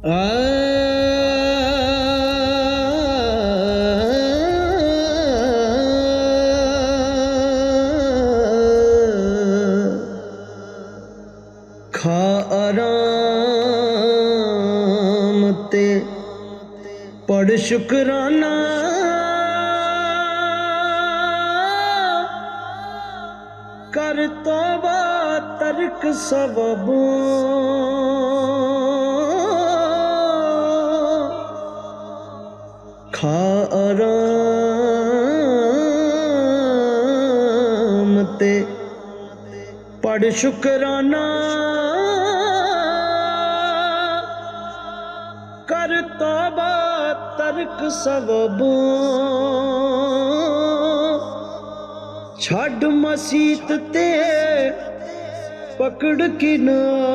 खा आराम ते पढ़ शुकराना कर तौबा तर्क सबबों खा आराम ते पढ़ शुकराना कर तौबा तर्क सबबों छड़ मसीत ते पकड़ किनारा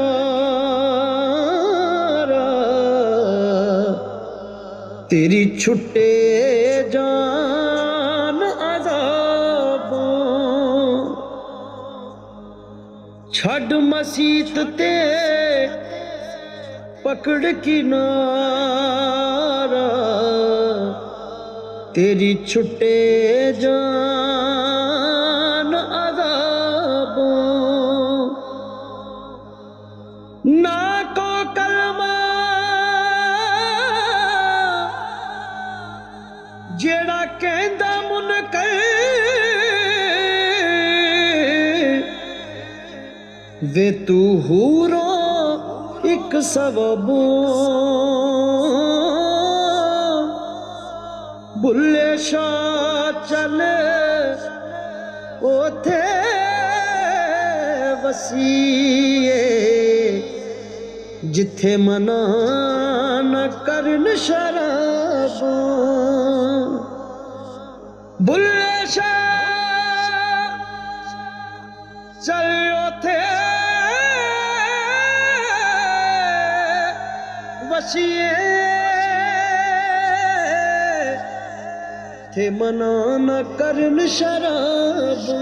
तेरी छुट्टे जान अज़ाबों छड़ मसीत ते पकड़ किनारा तेरी छुट्टे जान अज़ाबों ना को कलमा जेड़ा कहंदा मुनकर वे तू हूरो एक सबबों बुल्ले शाह चले ओथे वसीए जिथे मना न करन शराबों बुल्ले शाह चल ओथे वसीए थे मना न करन शराबों